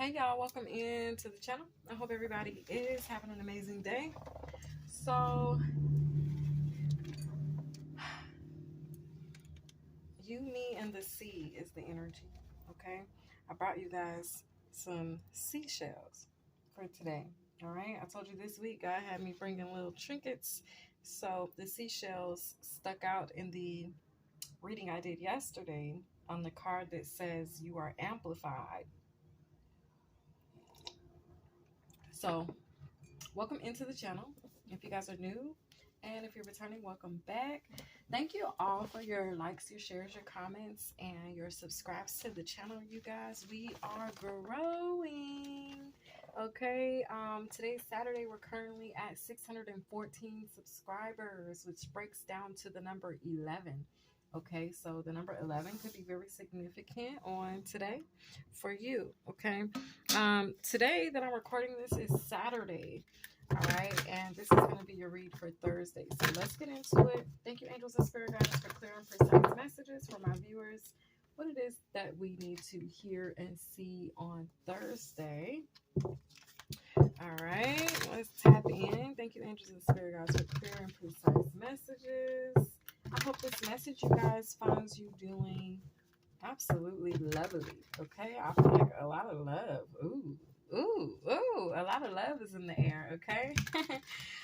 Hey y'all, welcome into the channel. I hope everybody is having an amazing day. So, you, me, and the sea is the energy, okay? I brought you guys some seashells for today, all right? I told you this week God had me bringing little trinkets. So, the seashells stuck out in the reading I did yesterday on the card that says you are amplified. So, welcome into the channel. If you guys are new and if you're returning, welcome back. Thank you all for your likes, your shares, your comments, and your subscribes to the channel, you guys. We are growing. Okay, today's Saturday. We're currently at 614 subscribers, which breaks down to the number 11. Okay, so the number 11 could be very significant on today for you. Okay, today that I'm recording this is Saturday. All right, and this is going to be your read for Thursday. So let's get into it. Thank you, angels and spirit guides, for clear and precise messages for my viewers. What it is that we need to hear and see on Thursday. All right, let's tap in. Thank you, angels and spirit guides, for clear and precise messages. I hope this message, you guys, finds you doing absolutely lovely. Okay, I feel like a lot of love. Ooh, a lot of love is in the air. Okay.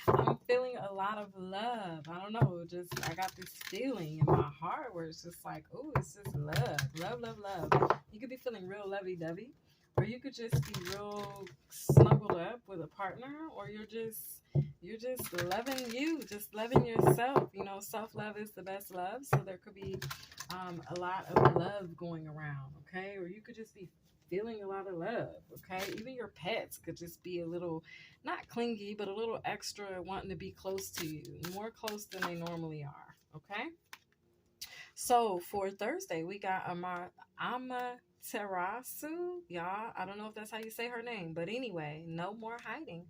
I'm feeling a lot of love. I don't know, just I got this feeling in my heart where it's just like, ooh, it's just love. You could be feeling real lovey-dovey, or you could just be real snuggled up with a partner, or you're just loving you, just loving yourself. You know, self-love is the best love. So there could be a lot of love going around, okay? Or you could just be feeling a lot of love, okay? Even your pets could just be a little, not clingy, but a little extra wanting to be close to you, more close than they normally are, okay? So for Thursday, we got Amaterasu, y'all. I don't know if that's how you say her name, but anyway, no more hiding,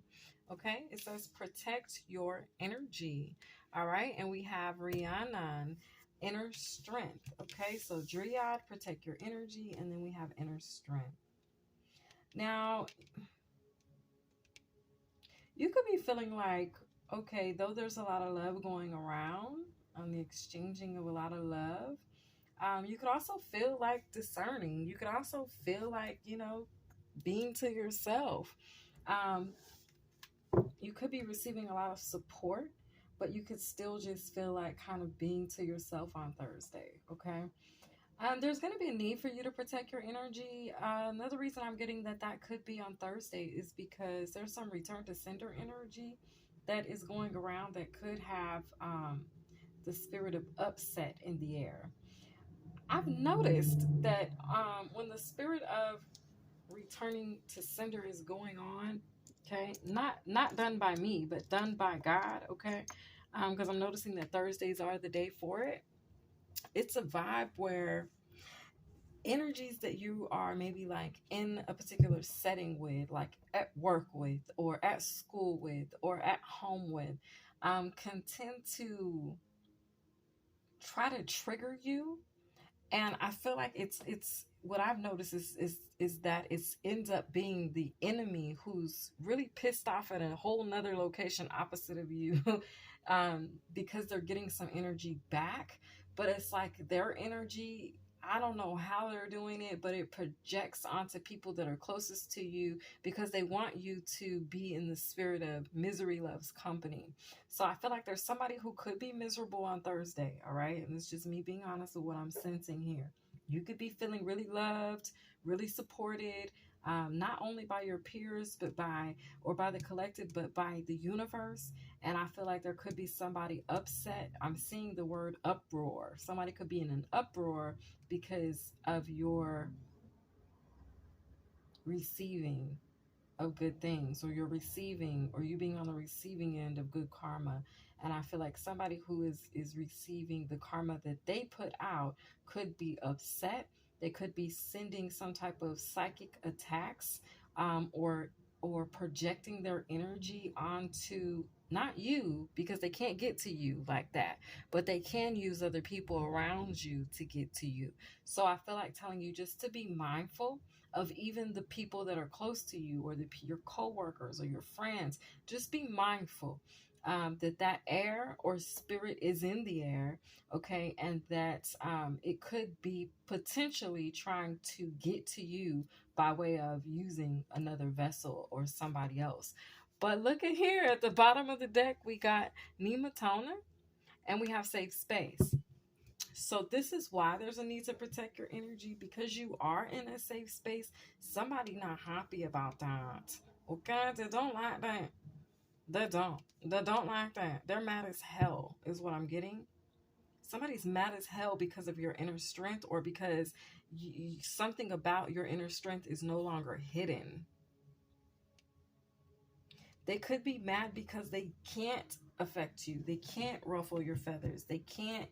okay? It says protect your energy, all right? And we have Rhiannon, inner strength, okay? So Dryad, protect your energy, and then we have inner strength. Now, you could be feeling like, okay, though there's a lot of love going around, on the exchanging of a lot of love, you could also feel like discerning. You could also feel like, you know, being to yourself. Um, you could be receiving a lot of support, but you could still just feel like kind of being to yourself on Thursday, okay? There's going to be a need for you to protect your energy. Another reason I'm getting that could be on Thursday is because there's some return to sender energy that is going around that could have the spirit of upset in the air. I've noticed that when the spirit of returning to sender is going on, okay, not done by me, but done by God, okay, because I'm noticing that Thursdays are the day for it. It's a vibe where energies that you are maybe like in a particular setting with, like at work with, or at school with, or at home with, can tend to try to trigger you. And I feel like it's what I've noticed is that it ends up being the enemy who's really pissed off at a whole nother location opposite of you, because they're getting some energy back. But it's like their energy, I don't know how they're doing it, but it projects onto people that are closest to you because they want you to be in the spirit of misery loves company. So I feel like there's somebody who could be miserable on Thursday, all right? And it's just me being honest with what I'm sensing here. You could be feeling really loved, really supported, not only by your peers, but by the collective, but by the universe. And I feel like there could be somebody upset. I'm seeing the word uproar. Somebody could be in an uproar because of your receiving of good things, or you're receiving, or you being on the receiving end of good karma. And I feel like somebody who is receiving the karma that they put out could be upset. They could be sending some type of psychic attacks, or projecting their energy onto not you, because they can't get to you like that, but they can use other people around you to get to you. So I feel like telling you just to be mindful of even the people that are close to you, or your coworkers or your friends. Just be mindful that air or spirit is in the air, okay, and that it could be potentially trying to get to you by way of using another vessel or somebody else. But look at here at the bottom of the deck, we got Nematona and we have safe space. So this is why there's a need to protect your energy, because you are in a safe space. Somebody not happy about that. Okay, they don't like that. They don't. They don't like that. They're mad as hell, is what I'm getting. Somebody's mad as hell because of your inner strength, or because something about your inner strength is no longer hidden. They could be mad because they can't affect you. They can't ruffle your feathers. They can't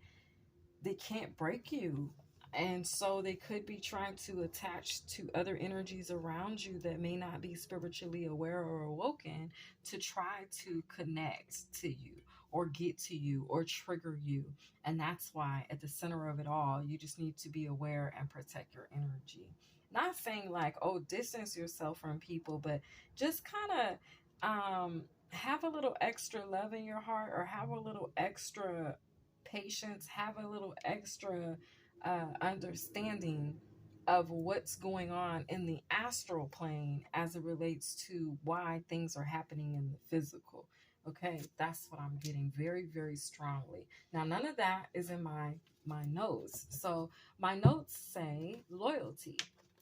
break you. And so they could be trying to attach to other energies around you that may not be spiritually aware or awoken, to try to connect to you or get to you or trigger you. And that's why at the center of it all, you just need to be aware and protect your energy. Not saying like, oh, distance yourself from people, but just kind of have a little extra love in your heart, or have a little extra patience, have a little extra understanding of what's going on in the astral plane as it relates to why things are happening in the physical. Okay, that's what I'm getting very, very strongly. Now, none of that is in my notes. So my notes say loyalty.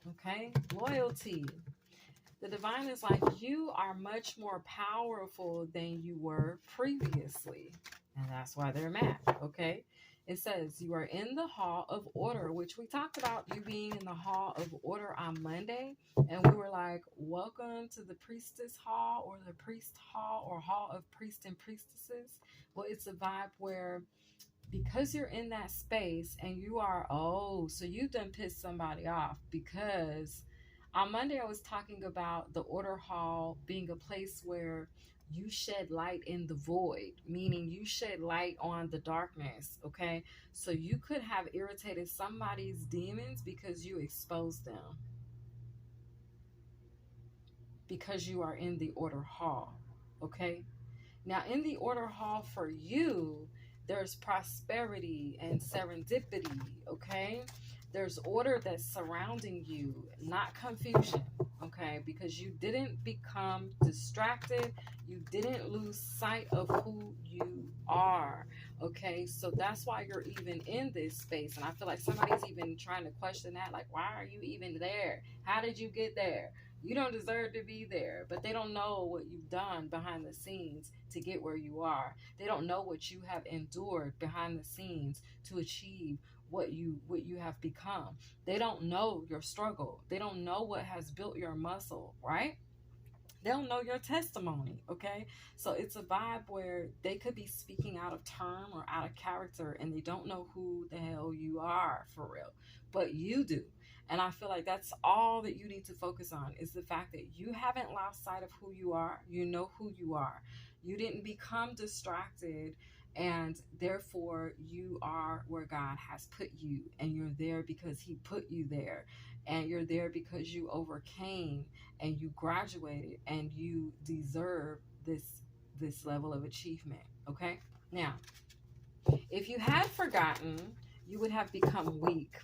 Okay, loyalty. The divine is like, you are much more powerful than you were previously. And that's why they're mad. Okay. It says you are in the hall of order, which we talked about you being in the hall of order on Monday. And we were like, welcome to the priestess hall, or the priest hall, or hall of priests and priestesses. Well, it's a vibe where, because you're in that space and you are, so you done pissed somebody off, because on Monday I was talking about the order hall being a place where you shed light in the void, meaning you shed light on the darkness. Okay, so you could have irritated somebody's demons because you exposed them, because you are in the order hall. Okay, now in the order hall for you, there's prosperity and serendipity. Okay, there's order that's surrounding you, not confusion. Okay, because you didn't become distracted, you didn't lose sight of who you are. Okay, so that's why you're even in this space. And I feel like somebody's even trying to question that, like, why are you even there? How did you get there? You don't deserve to be there. But they don't know what you've done behind the scenes to get where you are. They don't know what you have endured behind the scenes to achieve what you have become. They don't know your struggle. They don't know what has built your muscle, right? They don't know your testimony. Okay, so it's a vibe where they could be speaking out of term or out of character, and they don't know who the hell you are for real, but you do. And I feel like that's all that you need to focus on, is the fact that you haven't lost sight of who you are. You know who you are. You didn't become distracted, and therefore you are where God has put you, and you're there because he put you there, and you're there because you overcame and you graduated, and you deserve this level of achievement. Okay, now if you had forgotten, you would have become weak.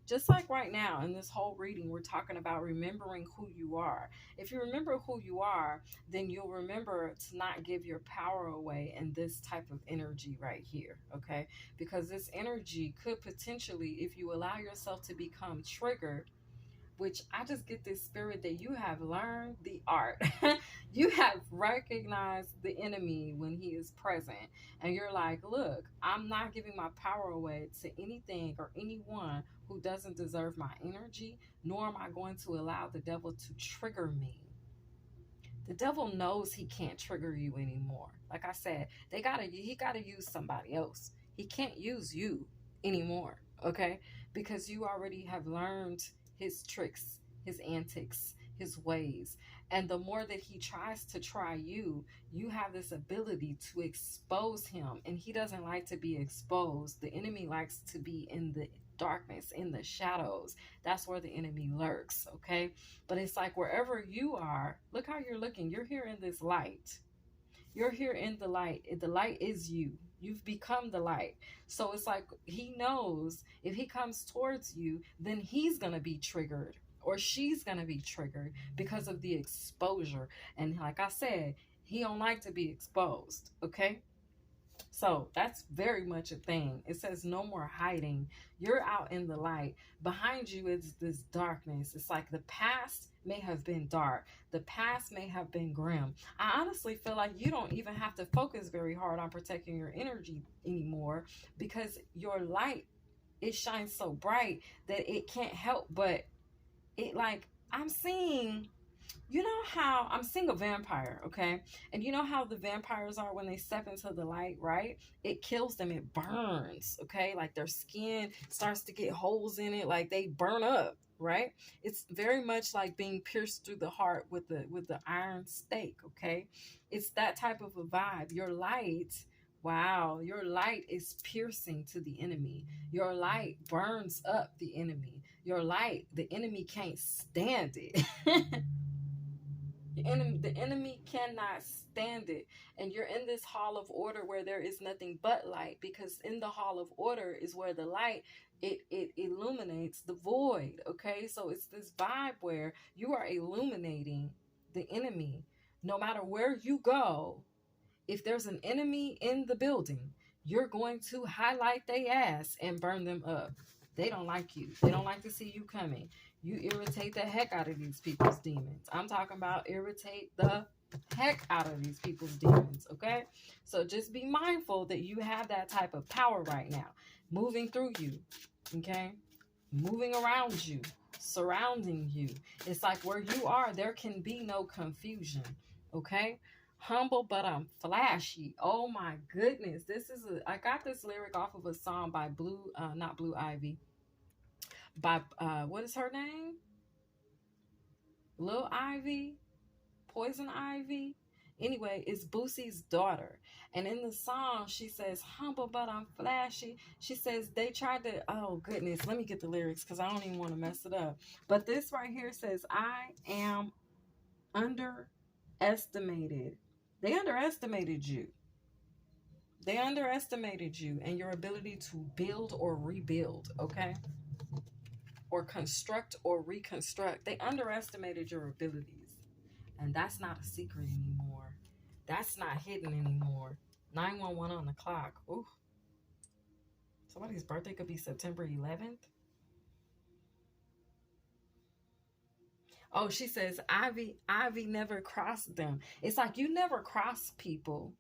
Just like right now in this whole reading, we're talking about remembering who you are. If you remember who you are, then you'll remember to not give your power away in this type of energy right here, okay? Because this energy could potentially, if you allow yourself to become triggered, which I just get this spirit that you have learned the art. You have recognized the enemy when he is present. And you're like, look, I'm not giving my power away to anything or anyone who doesn't deserve my energy, nor am I going to allow the devil to trigger me. The devil knows he can't trigger you anymore. Like I said, he gotta use somebody else. He can't use you anymore, okay? Because you already have learned his tricks, his antics, his ways. And the more that he tries to try you, you have this ability to expose him. And he doesn't like to be exposed. The enemy likes to be in the darkness, in the shadows. That's where the enemy lurks, okay? But it's like wherever you are, look how you're looking. You're here in this light. You're here in the light. The light is you. You've become the light. So it's like he knows if he comes towards you, then he's going to be triggered or she's going to be triggered because of the exposure. And like I said, he don't like to be exposed, okay? So that's very much a thing. It says no more hiding. You're out in the light. Behind you is this darkness. It's like the past may have been dark. The past may have been grim. I honestly feel like you don't even have to focus very hard on protecting your energy anymore because your light, it shines so bright that it can't help but it like I'm seeing, you know how I'm seeing a vampire, okay? And you know how the vampires are when they step into the light, right? It kills them, it burns, okay? Like their skin starts to get holes in it, like they burn up, right? It's very much like being pierced through the heart with the iron stake, okay? It's that type of a vibe. Your light, wow, your light is piercing to the enemy. Your light burns up the enemy. Your light, the enemy can't stand it. The enemy cannot stand it. And you're in this hall of order where there is nothing but light, because in the hall of order is where the light, it illuminates the void, okay? So it's this vibe where you are illuminating the enemy. No matter where you go, if there's an enemy in the building, you're going to highlight their ass and burn them up. They don't like you. They don't like to see you coming. You irritate the heck out of these people's demons. I'm talking about irritate the heck out of these people's demons, okay? So just be mindful that you have that type of power right now, moving through you, okay? Moving around you, surrounding you. It's like where you are, there can be no confusion, okay? Humble, but I'm flashy. Oh my goodness. I got this lyric off of a song by not Blue Ivy, by what is her name? Lil Ivy, Poison Ivy. Anyway, it's Boosie's daughter. And in the song, she says, humble, but I'm flashy. She says they tried to, oh goodness, let me get the lyrics because I don't even want to mess it up. But this right here says, I am underestimated. They underestimated you. They underestimated you and your ability to build or rebuild, okay? Or construct or reconstruct. They underestimated your abilities. And that's not a secret anymore. That's not hidden anymore. 911 on the clock. Ooh. Somebody's birthday could be September 11th. Oh, she says, Ivy never crossed them. It's like you never cross people.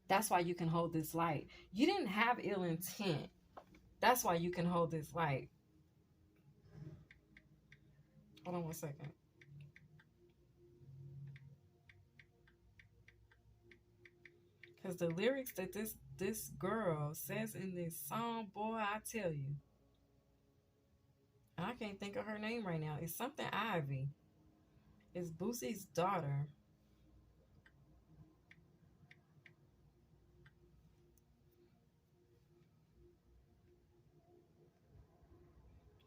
That's why you can hold this light. You didn't have ill intent. That's why you can hold this light. Hold on one second. Because the lyrics that this girl says in this song, boy, I tell you. I can't think of her name right now. It's something Ivy. It's Boosie's daughter.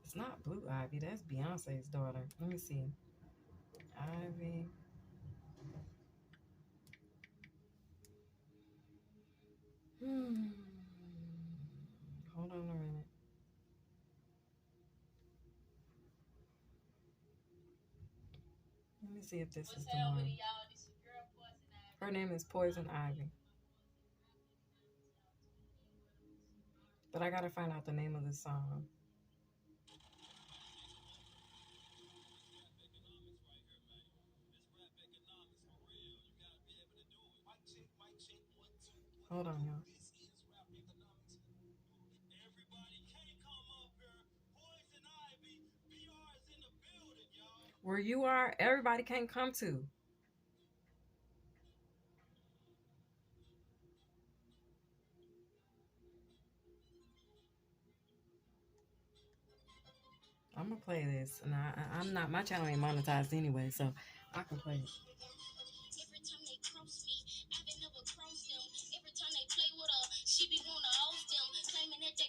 It's not Blue Ivy. That's Beyonce's daughter. Let me see. Ivy. Hold on a minute. Let me see if this is the one. Her name is Poison Ivy. But I gotta find out the name of the song. Hold on, y'all. Where you are, everybody can't come to. I'm gonna play this, and I'm not, my channel ain't monetized anyway, so I can play it.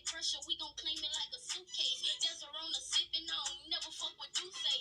pressure, we gon' claim it like a suitcase. There's a Rona sipping on, never fuck with you say.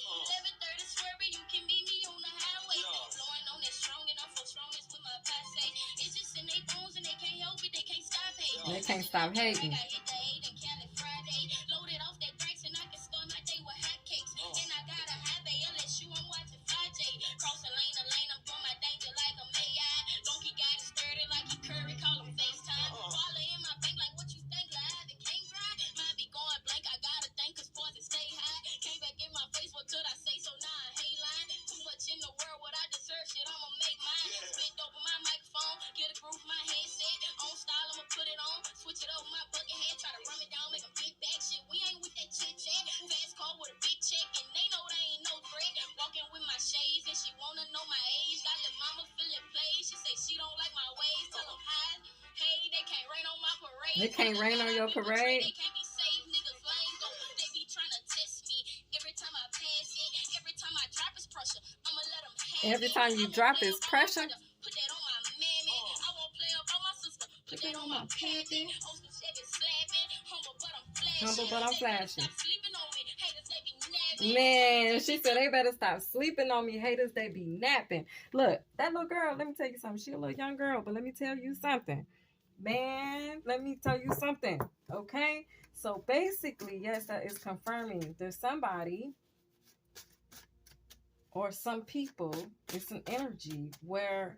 11:30 swerving, you can meet me on the highway. Blowing on that strong enough for strongest with my passe. It's just in they bones and they can't help it, they can't stop hating. They can't stop hating. I hit the 8 and Cali Friday. Loaded off that drinks and I can start my day with hot cakes. And I got a high bay, LSU, I'm watching 5J. Crossing lane to lane, I'm doing my danger like a May-I. Donkey got it sturdy like he Curry, call him FaceTime. Wallet in my bank like what you think, like I can't grind. Might be going blank, I gotta thank cause poison stay high. Came back in my face, what could I say? So now I hate line. Too much in the world, what I deserve, shit, I'ma make mine. Spent over my microphone, get a groove, my headset. On style, I'ma put it on. Switch it up with my bucket head, try to run it down, make them get back shit. We ain't with that chit chat. Fast car with a big check, and they know they ain't no threat. Walking with my shades, and she wanna know my age. Got the mama feeling play. She say she don't like my ways. Tell them hi. Hey, they can't rain on my parade. They can't rain on your parade. They can't be saved, niggas lame though. They be trying to test me. Every time I pass it, every time I drop is pressure. I'ma let them have it. Every time you drop is pressure. Put that on my mammy. I won't play up on my sister. Put that on my panty. Oscar Chevy slapping. Humble but I'm flashing. Humble but I'm flashing. Stop sleeping on me. Haters, they be napping. Man, she said they better stop sleeping on me. Haters, they be napping. Look, that little girl, let me tell you something. She a little young girl, but let me tell you something. Man, let me tell you something. Okay? So basically, yes, that is confirming there's somebody or some people, it's an energy where,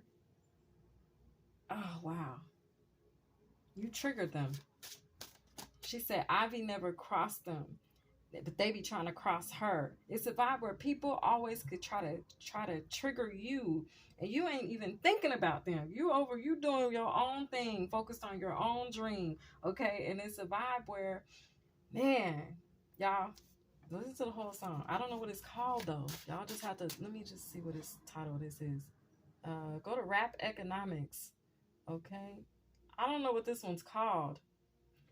oh, wow, you triggered them. She said, Ivy never crossed them, but they be trying to cross her. It's a vibe where people always could try to trigger you, and you ain't even thinking about them. You doing your own thing, focused on your own dream, okay? And it's a vibe where, man, y'all, listen to the whole song. I don't know what it's called, though. Y'all just have to, let me just see what this title this is. Go to Rap Economics, okay? I don't know what this one's called,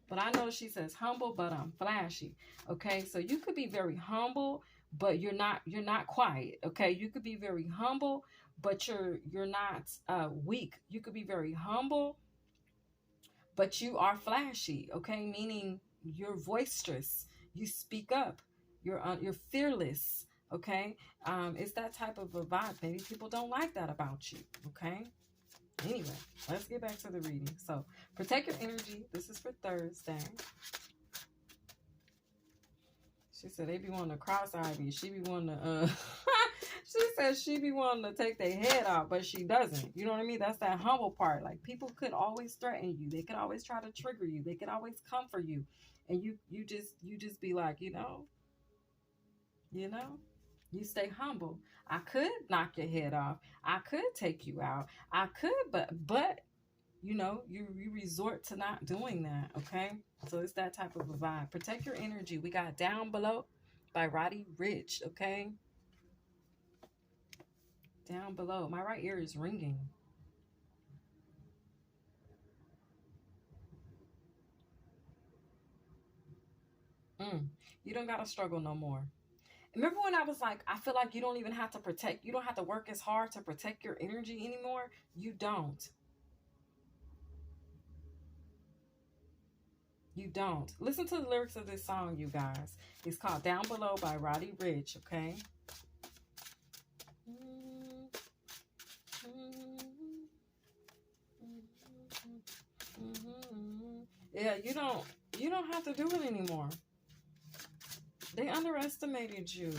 but I know she says humble, but I'm flashy, okay? So you could be very humble, but you're not quiet, okay? You could be very humble, but you're not weak. You could be very humble, but you are flashy, okay? Meaning you're boisterous. You speak up. You're fearless, okay? It's that type of a vibe. Maybe people don't like that about you, okay? Anyway, let's get back to the reading. So, protect your energy. This is for Thursday. She said they be wanting to cross Ivy. She be wanting to, she said she be wanting to take their head off, but she doesn't. You know what I mean? That's that humble part. Like, people could always threaten you. They could always try to trigger you. They could always come for you. And you just be like, you know, you stay humble. I could knock your head off. I could take you out. I could, but you know, you resort to not doing that, okay? So it's that type of a vibe. Protect your energy. We got Down Below by Roddy Ricch, okay? Down Below. My right ear is ringing. You don't got to struggle no more. Remember when I was like, I feel like you don't even have to protect, you don't have to work as hard to protect your energy anymore? You don't. You don't. Listen to the lyrics of this song, you guys. It's called Down Below by Roddy Ricch, okay? Yeah, you don't have to do it anymore. They underestimated you.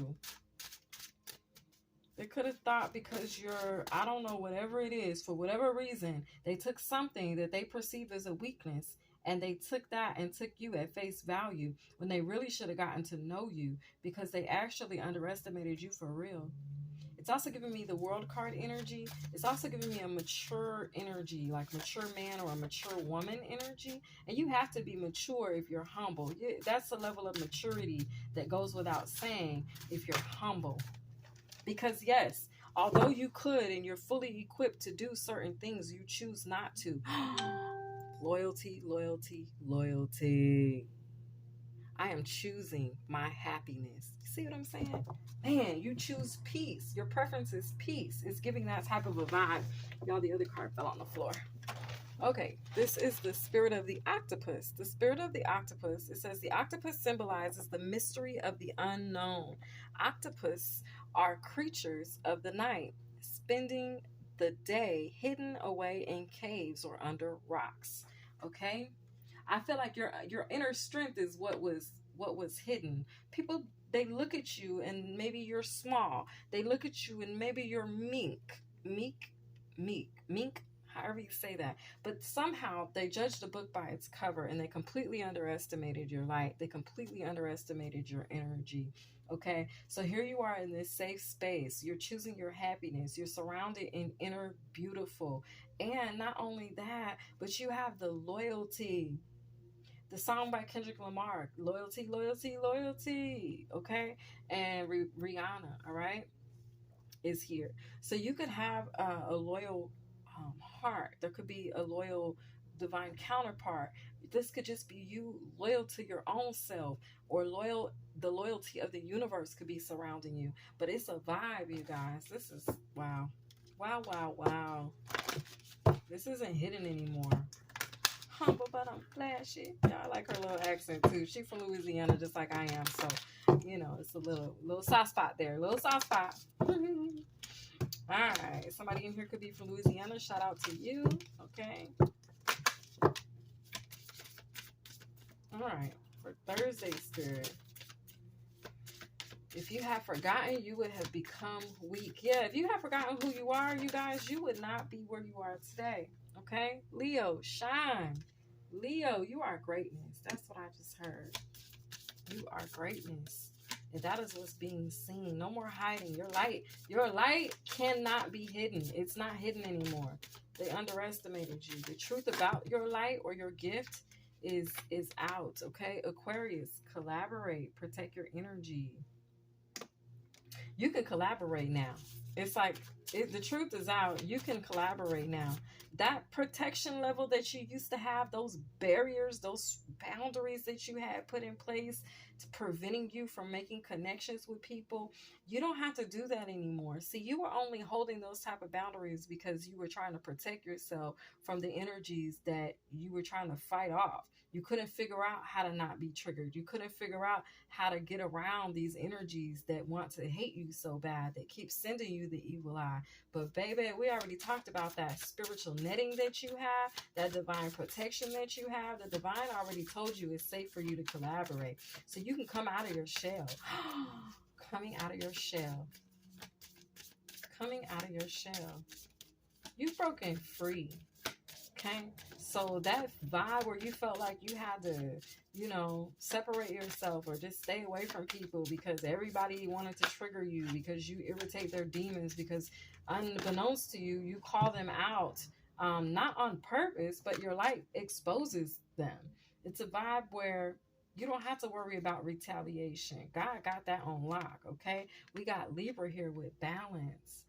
They could have thought because you're, I don't know, whatever it is, for whatever reason, they took something that they perceive as a weakness and they took that and took you at face value when they really should have gotten to know you because they actually underestimated you for real. It's also giving me the World card energy. It's also giving me a mature energy, like mature man or a mature woman energy. And you have to be mature if you're humble. That's a level of maturity that goes without saying if you're humble. Because yes, although you could and you're fully equipped to do certain things, you choose not to. Loyalty, loyalty, loyalty. I am choosing my happiness. See what I'm saying? Man, you choose peace. Your preference is peace. It's giving that type of a vibe. Y'all, the other card fell on the floor. Okay, this is the spirit of the octopus. The spirit of the octopus, it says the octopus symbolizes the mystery of the unknown. Octopus are creatures of the night, spending the day hidden away in caves or under rocks. Okay? I feel like your inner strength is what was hidden. People, they look at you and maybe you're small. They look at you and maybe you're meek, however you say that. But somehow they judged the book by its cover and they completely underestimated your light. They completely underestimated your energy. Okay, so here you are in this safe space. You're choosing your happiness. You're surrounded in inner beautiful. And not only that, but you have the loyalty, the song by Kendrick Lamar, "Loyalty, Loyalty, Loyalty." Okay, and Rihanna, all right, is here. So you could have a loyal heart. There could be a loyal divine counterpart. This could just be you loyal to your own self, or loyal. The loyalty of the universe could be surrounding you. But it's a vibe, you guys. This is wow, wow, wow, wow. This isn't hidden anymore. Humble but I'm flashy. Yeah, I like her little accent too. She's from Louisiana, just like I am. So, it's a little soft spot there. Little soft spot. All right. Somebody in here could be from Louisiana. Shout out to you. Okay. All right. For Thursday spirit. If you have forgotten, you would have become weak. Yeah, if you have forgotten who you are, you guys, you would not be where you are today. Okay? Leo, shine. Leo, you are greatness. That's what I just heard. You are greatness. And that is what's being seen. No more hiding. Your light cannot be hidden. It's not hidden anymore. They underestimated you. The truth about your light or your gift is out. Okay? Aquarius, collaborate. Protect your energy. You can collaborate now. It's like the truth is out. You can collaborate now. That protection level that you used to have, those barriers, those boundaries that you had put in place to preventing you from making connections with people, you don't have to do that anymore. See, you were only holding those type of boundaries because you were trying to protect yourself from the energies that you were trying to fight off. You couldn't figure out how to not be triggered. You couldn't figure out how to get around these energies that want to hate you so bad, that keep sending you the evil eye. But baby, we already talked about that spiritual netting that you have, that divine protection that you have. The divine already told you it's safe for you to collaborate. So you can come out of your shell. Coming out of your shell. Coming out of your shell. You've broken free. Okay, so that vibe where you felt like you had to, separate yourself or just stay away from people because everybody wanted to trigger you, because you irritate their demons, because unbeknownst to you, you call them out, not on purpose, but your light exposes them. It's a vibe where you don't have to worry about retaliation. God got that on lock, okay? We got Libra here with balance.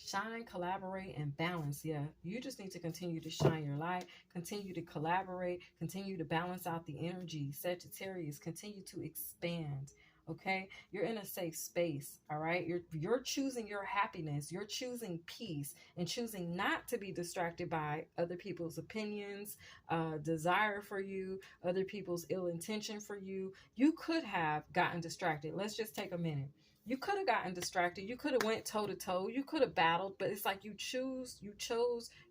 Shine, collaborate, and balance. Yeah, you just need to continue to shine your light, continue to collaborate, continue to balance out the energy. Sagittarius, continue to expand. Okay, you're in a safe space. All right, you're choosing your happiness. You're choosing peace and choosing not to be distracted by other people's opinions, desire for you, other people's ill intention for you. You could have gotten distracted. Let's just take a minute. You could have gotten distracted. You could have went toe to toe. You could have battled, but it's like you chose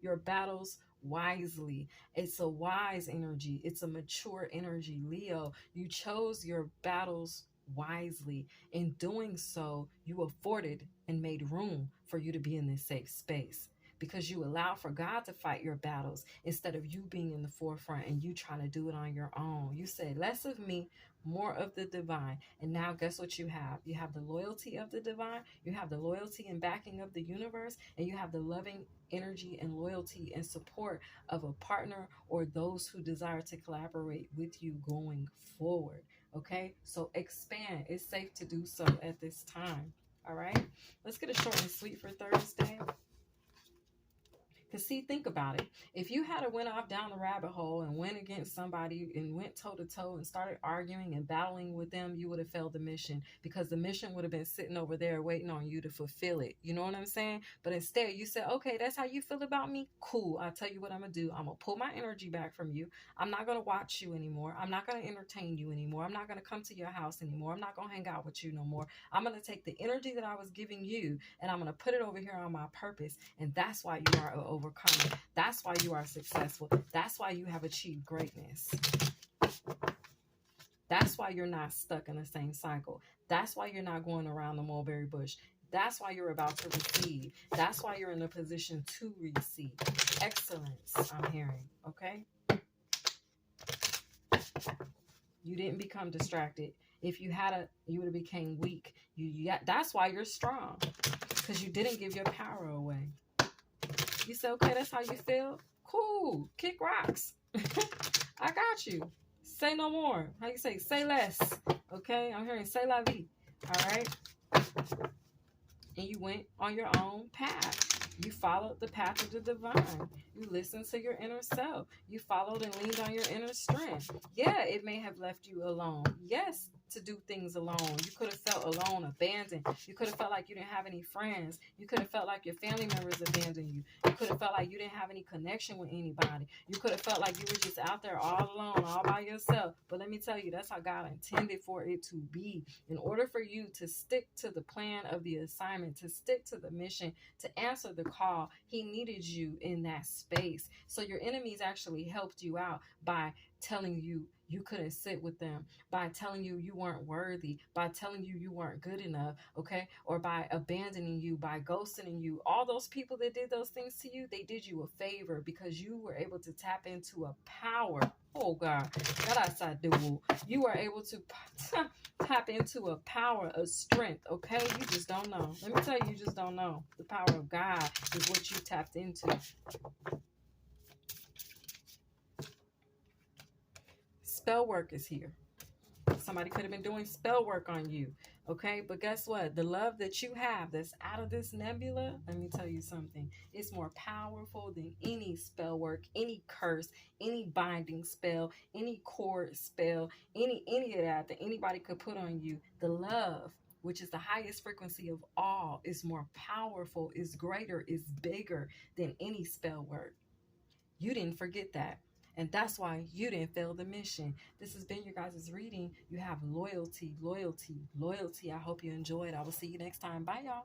your battles wisely. It's a wise energy. It's a mature energy. Leo, you chose your battles wisely. In doing so, you afforded and made room for you to be in this safe space, because you allow for God to fight your battles instead of you being in the forefront and you trying to do it on your own. You said, less of me, more of the divine. And now guess what you have? You have the loyalty of the divine, you have the loyalty and backing of the universe, and you have the loving energy and loyalty and support of a partner or those who desire to collaborate with you going forward. Okay, so expand. It's safe to do so at this time. All right, let's get a short and sweet for Thursday. Because see, think about it. If you had went off down the rabbit hole and went against somebody and went toe to toe and started arguing and battling with them, you would have failed the mission, because the mission would have been sitting over there waiting on you to fulfill it. You know what I'm saying? But instead, you said, okay, that's how you feel about me? Cool. I'll tell you what I'm going to do. I'm going to pull my energy back from you. I'm not going to watch you anymore. I'm not going to entertain you anymore. I'm not going to come to your house anymore. I'm not going to hang out with you no more. I'm going to take the energy that I was giving you and I'm going to put it over here on my purpose. And that's why you are an overcomer. That's why you are successful. That's why you have achieved greatness. That's why you're not stuck in the same cycle. That's why you're not going around the mulberry bush. That's why you're about to receive. That's why you're in a position to receive. Excellence, I'm hearing. Okay? You didn't become distracted. If you had you would have became weak. That's why you're strong. Because you didn't give your power away. You say, okay, that's how you feel? Cool. Kick rocks. I got you. Say no more. How you say? Say less. Okay? I'm hearing say la vie. All right? And you went on your own path. You followed the path of the divine. You listened to your inner self. You followed and leaned on your inner strength. Yeah, it may have left you alone. Yes, to do things alone. You could have felt alone, abandoned. You could have felt like you didn't have any friends. You could have felt like your family members abandoned you. You could have felt like you didn't have any connection with anybody. You could have felt like you were just out there all alone, all by yourself. But let me tell you, that's how God intended for it to be. In order for you to stick to the plan of the assignment, to stick to the mission, to answer the call, He needed you in that space. So your enemies actually helped you out by telling you you couldn't sit with them, by telling you you weren't worthy, by telling you you weren't good enough, okay? Or by abandoning you, by ghosting you. All those people that did those things to you, they did you a favor because you were able to tap into a power. Oh God, you were able to tap into a power of strength, okay? You just don't know. Let me tell you, you just don't know. The power of God is what you tapped into. Spell work is here. Somebody could have been doing spell work on you, okay? But guess what? The love that you have that's out of this nebula, let me tell you something. It's more powerful than any spell work, any curse, any binding spell, any cord spell, any of that anybody could put on you. The love, which is the highest frequency of all, is more powerful, is greater, is bigger than any spell work. You didn't forget that. And that's why you didn't fail the mission. This has been your guys' reading. You have loyalty, loyalty, loyalty. I hope you enjoyed. I will see you next time. Bye, y'all.